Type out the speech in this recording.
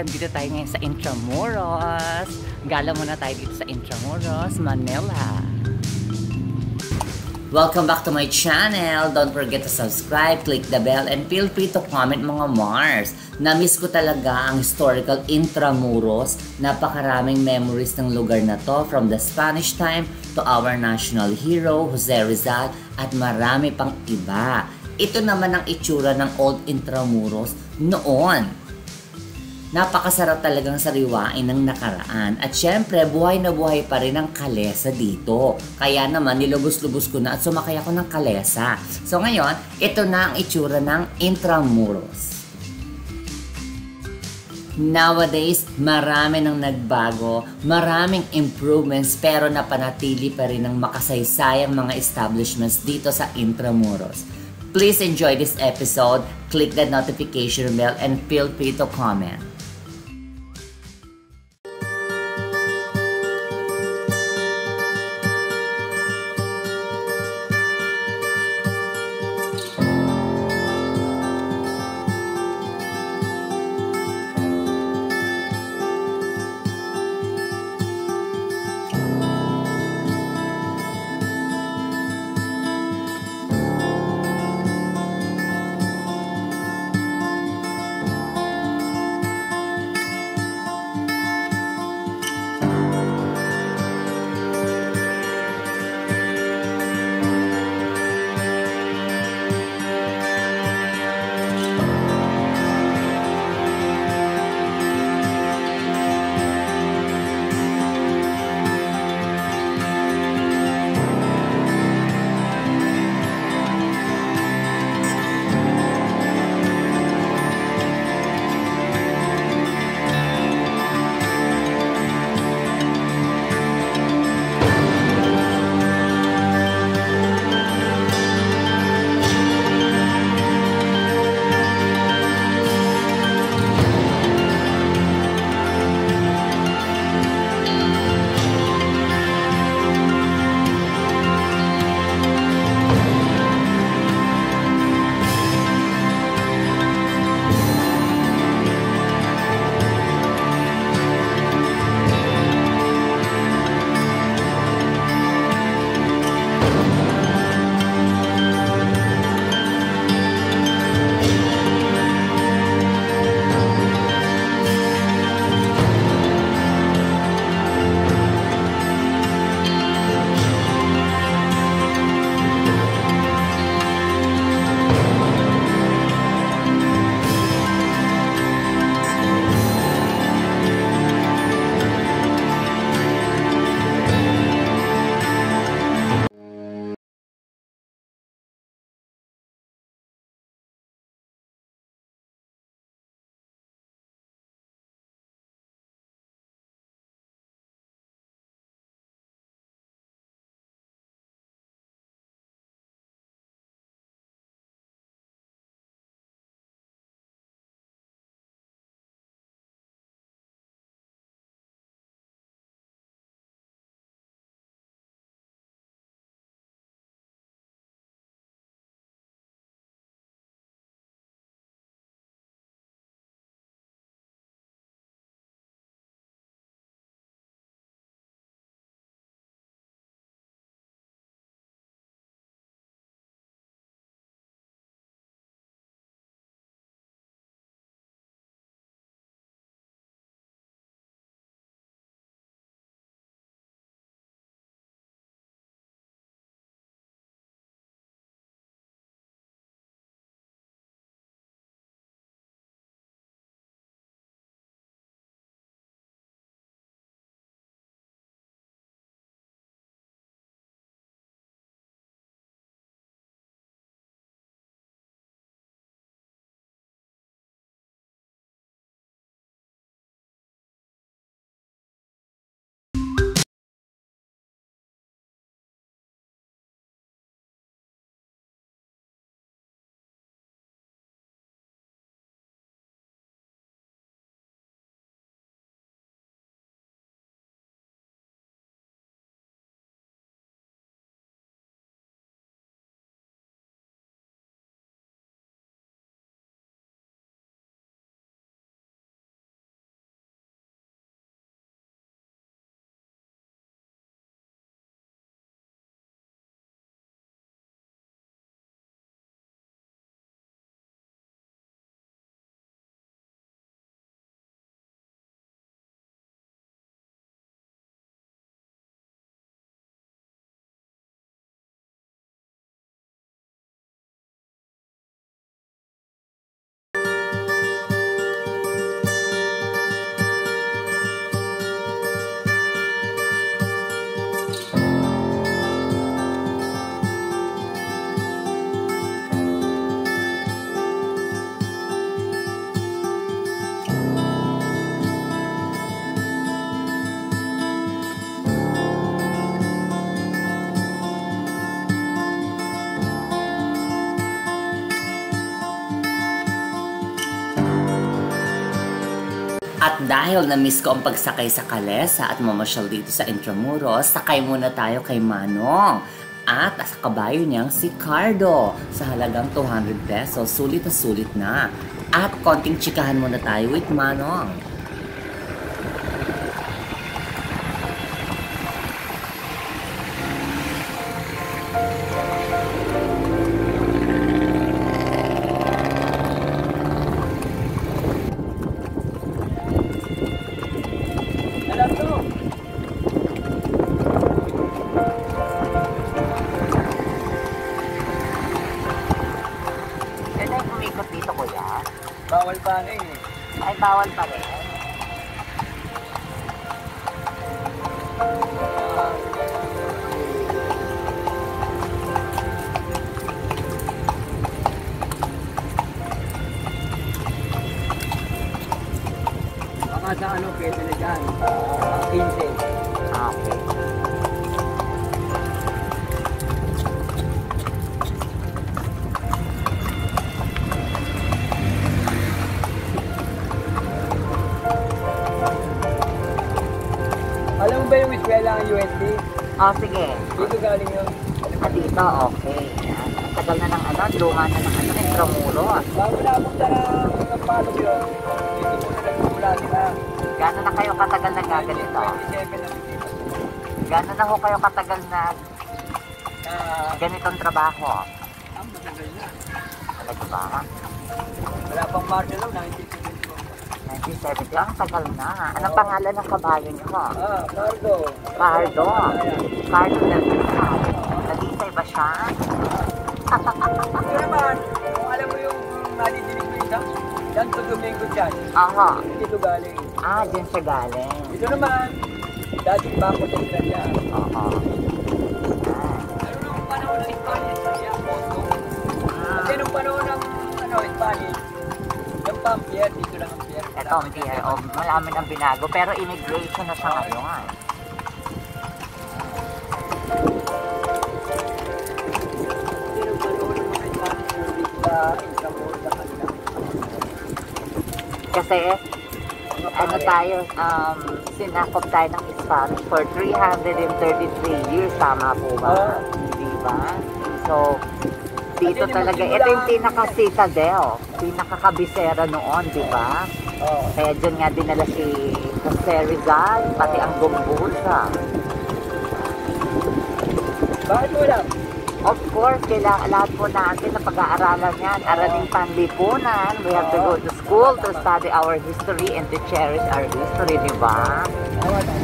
Dito tayo ngayon sa Intramuros. Gala muna tayo dito sa Intramuros, Manila. Welcome back to my channel. Don't forget to subscribe, click the bell, and feel free to comment mga Mars. Na-miss ko talaga ang historical Intramuros. Napakaraming memories ng lugar na to, from the Spanish time to our national hero, Jose Rizal, at marami pang iba. Ito naman ang itsura ng Old Intramuros noon. Napakasarap talagang sariwain ng nakaraan. At syempre, buhay na buhay pa rin ang kalesa dito. Kaya naman, nilubos-lubos ko na at sumakay ako ng kalesa. So ngayon, ito na ang itsura ng Intramuros. Nowadays, marami nang nagbago, maraming improvements, pero napanatili pa rin ang makasaysayang mga establishments dito sa Intramuros. Please enjoy this episode, click the notification bell, and feel free to comment. dahil na-miss ko ang pagsakay sa Kalesa at mamasyal dito sa Intramuros, sakay muna tayo kay Manong. At sa kabayo niyang si Cardo sa halagang 200 pesos. Sulit na sulit na. At konting chikahan muna tayo with Manong. Dito kuya? Bawal pa rin Ay, bawal pa rin. Baka sa ano, pwede na dyan. 15. Okay. Alam mo ba yung eskwela ang UST? Oh, sige. Dito galing yun. Dito, okay. Tagal na ng ano, luma na ng ano, Intramuros. Bago na punta ng Palog yun, dito muna nagsimula sila. Gano'n na kayo katagal na gaganito? 27 na dito. Gano'n na ho kayo katagal na ganitong trabaho? Ang matagal na. Talaga ba? Wala pang March lang, 1974. 1970, ang tagal na. Anong pangalan ng kabayo niyo ho? Cardo. Cardo. Cardo Nagdisay. Nagdisay ba siya? Ito naman, kung alam mo yung nadidinig mo isa, Santo Domingo dyan. Aha. Dito galing. Ah, dyan siya galing. Ito naman, dating bako sa Italia. Oo. Ano nung panahon ng Spanish, siya Posto. Kasi nung panahon ng Spanish, yung Pampier, dito lang ang Pier. Ito ang pier. O, malamin ang binago. Pero immigration na siya ngayon. Kasi nung panahon ng mga Spanish, dito sa Intramuros sa kanila. Kasi, ano tayo, sinakop tayo ng Spanish for 333 years. Tama po ba? Di ba? So, dito talaga, ito yung pinaka-citadel, pinaka-kabisera noon, di ba? Oo. Kaya dyan nga dinala si Jose Rizal, pati ang Gumbusa. Bakit mo lang? Of course, kailangan lahat po natin na pag-aaralan yan. Araling panlipunan. We have to go to school to study our history and to cherish our history, di ba? Tama.